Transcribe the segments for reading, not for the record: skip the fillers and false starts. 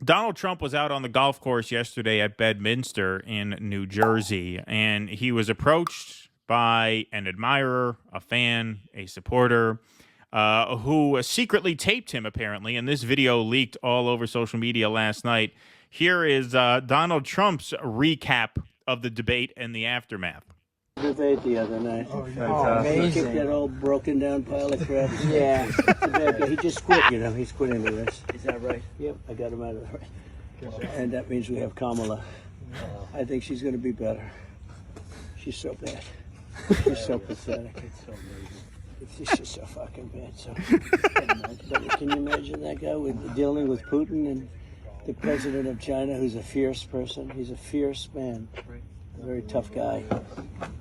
Donald Trump was out on the golf course yesterday at Bedminster in New Jersey, and he was approached by an admirer, a fan, a supporter, who secretly taped him, apparently. And this video leaked all over social media last night. Here is Donald Trump's recap of the debate and the aftermath. Debate the other night. Oh, amazing. Kicked that old broken down pile of crap. Yeah. He just quit, he's quitting the race. Is that right? Yep, I got him out of the race. And that means we have Kamala. I think she's going to be better. She's so bad. She's so pathetic. It's so amazing. It's just so fucking bad. So, but can you imagine that guy dealing with Putin and the president of China, who's a fierce person? He's a fierce man. A very tough guy,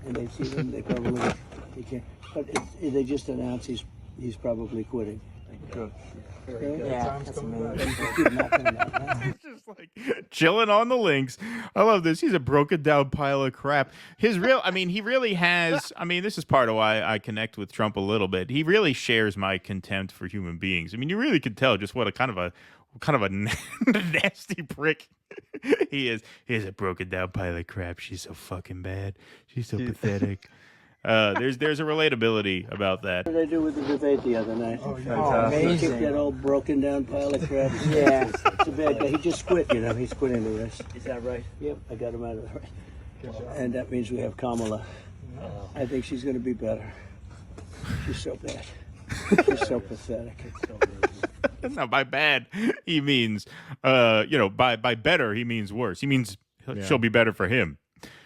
and they see him. They probably he can't. But they just announced he's probably quitting. Good. Yeah, that's amazing. He's just like chilling on the links. I love this. He's a broken down pile of crap. He really has. This is part of why I connect with Trump a little bit. He really shares my contempt for human beings. You really could tell just what a kind of a nasty prick he is. He's a broken down pile of crap. She's so fucking bad. She's so pathetic. There's a relatability about that. What did I do with the debate the other night? Oh, amazing. Kicked that old broken down pile of crap. Yeah. It's a bad guy. He just quit, he's quitting the race. Is that right? Yep, I got him out of the race. And that means we have Kamala. I think she's going to be better. She's so bad. She's so pathetic. It's so amazing. Now, by bad, he means, by better, he means worse. He means she'll be better for him.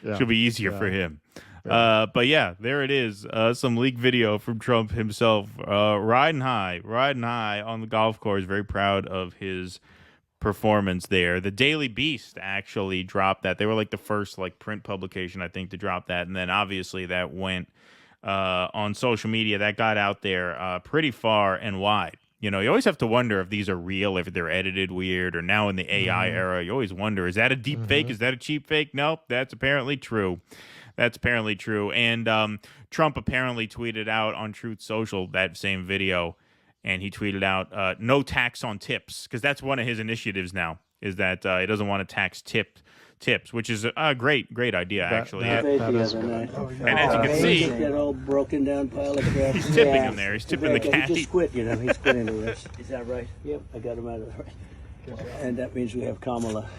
Yeah. She'll be easier for him. But yeah, there it is. Some leaked video from Trump himself, riding high on the golf course. Very proud of his performance there. The Daily Beast actually dropped that. They were like the first print publication, I think, to drop that. And then obviously that went on social media. That got out there pretty far and wide. You always have to wonder if these are real, if they're edited weird, or now in the AI era, you always wonder, is that a deep fake? Is that a cheap fake? Nope, that's apparently true. And Trump apparently tweeted out on Truth Social that same video, and he tweeted out, no tax on tips, because that's one of his initiatives now, is that he doesn't want to tax tips, which is a great idea, actually. That is and as you can see, that old broken down pile of crap. He's tipping him there. He's tipping the cat. He just quit, he's quitting the race. Is that right? Yep, I got him out of the race. And that means we have Kamala.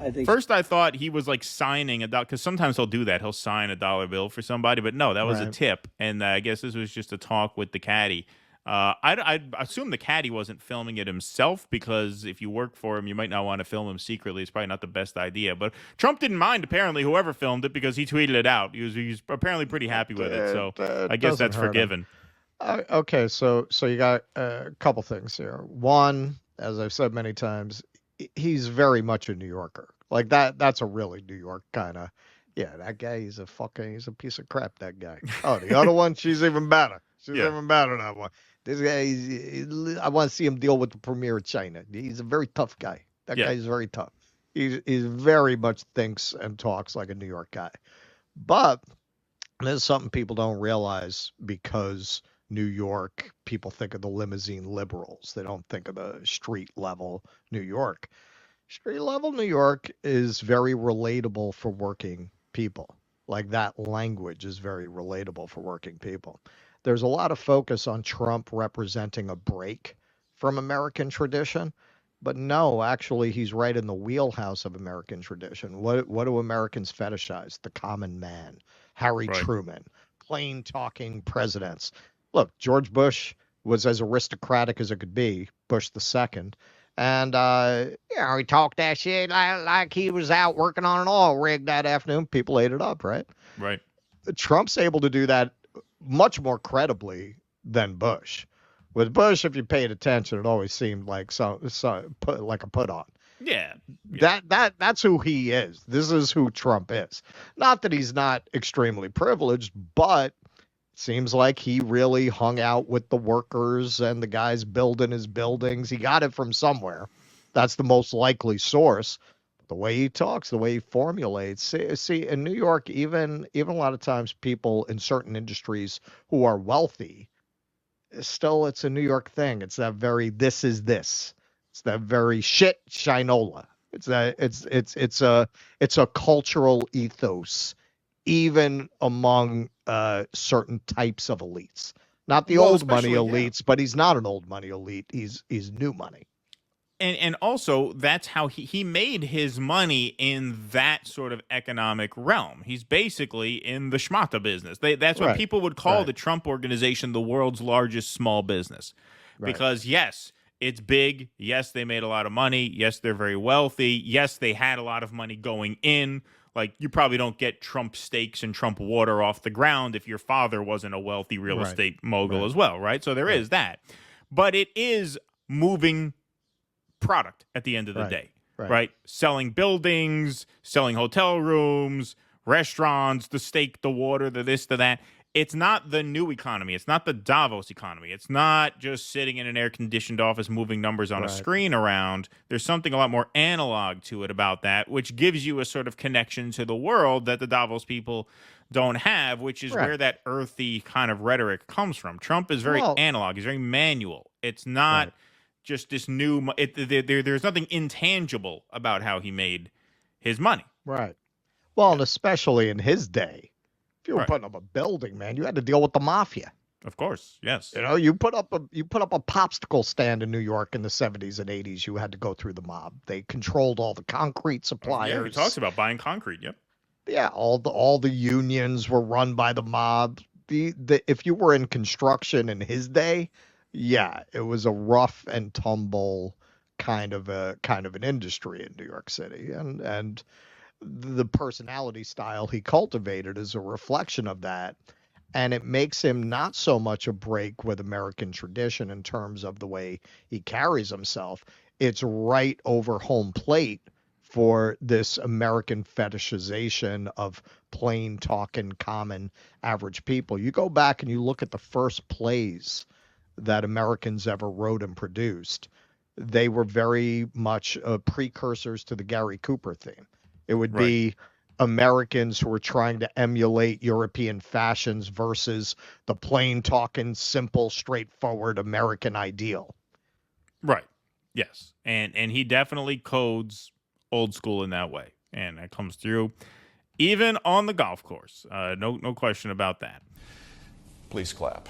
I think first I thought he was signing a dollar, because sometimes he'll do that. He'll sign a dollar bill for somebody, but no, that was a tip. And I guess this was just a talk with the caddy. I assume the caddy wasn't filming it himself, because if you work for him, you might not want to film him secretly. It's probably not the best idea. But Trump didn't mind, apparently, whoever filmed it, because he tweeted it out. He was apparently pretty happy with it. So I guess that's forgiven. Okay, so you got a couple things here. One, as I've said many times, he's very much a New Yorker. That's a really New York kind of. Yeah, that guy, he's a piece of crap, that guy. Oh, the other one, she's even better. Even better, that one. This guy, I want to see him deal with the premier of China. He's a very tough guy. That guy's very tough. He's very much thinks and talks like a New York guy. But there's something people don't realize, because New York, people think of the limousine liberals. They don't think of the street level New York. Street level New York is very relatable for working people. That language is very relatable for working people. There's a lot of focus on Trump representing a break from American tradition, but no, actually, he's right in the wheelhouse of American tradition. What do Americans fetishize? The common man, Harry Truman, plain talking presidents. Look, George Bush was as aristocratic as it could be, Bush the second. And, he talked that shit like he was out working on an oil rig that afternoon. People ate it up, right? Right. Trump's able to do that much more credibly than Bush. With Bush, if you paid attention, it always seemed like like a put on. Yeah. That's who he is. This is who Trump is. Not that he's not extremely privileged, but seems like he really hung out with the workers and the guys building his buildings. He got it from somewhere. That's the most likely source. The way he talks, the way he formulates. See, in New York, even a lot of times people in certain industries who are wealthy, still it's a New York thing. It's that very this is this. It's that very shit shinola. It's a cultural ethos, even among certain types of elites. Not the old money elites, but he's not an old money elite. He's new money. And also, that's how he made his money in that sort of economic realm. He's basically in the schmata business. That's what people would call the Trump Organization the world's largest small business. Because, yes, it's big. Yes, they made a lot of money. Yes, they're very wealthy. Yes, they had a lot of money going in. Like, you probably don't get Trump steaks and Trump water off the ground if your father wasn't a wealthy real estate mogul as well, right? So there is that. But it is moving product at the end of the day, right? Selling buildings, selling hotel rooms, restaurants, the steak, the water, the this, the that. It's not the new economy. It's not the Davos economy. It's not just sitting in an air-conditioned office moving numbers on a screen around. There's something a lot more analog to it about that, which gives you a sort of connection to the world that the Davos people don't have, which is where that earthy kind of rhetoric comes from. Trump is very analog. He's very manual. It's not just this new there's nothing intangible about how he made his money. Right. Well, and especially in his day, if you were putting up a building, man, you had to deal with the mafia. Of course, yes. You know, you put up a popsicle stand in New York in the 70s and 80s, you had to go through the mob. They controlled all the concrete suppliers. Yeah, he talks about buying concrete, yep. Yeah, all the unions were run by the mob. If you were in construction in his day, yeah, it was a rough and tumble kind of an industry in New York City, and the personality style he cultivated is a reflection of that, and it makes him not so much a break with American tradition in terms of the way he carries himself. It's right over home plate for this American fetishization of plain talking, common, average people. You go back and you look at the first plays that Americans ever wrote and produced, they were very much precursors to the Gary Cooper theme. It would be Americans who were trying to emulate European fashions versus the plain talking, simple, straightforward American ideal. Right. Yes. And he definitely codes old school in that way. And that comes through even on the golf course. No question about that. Please clap.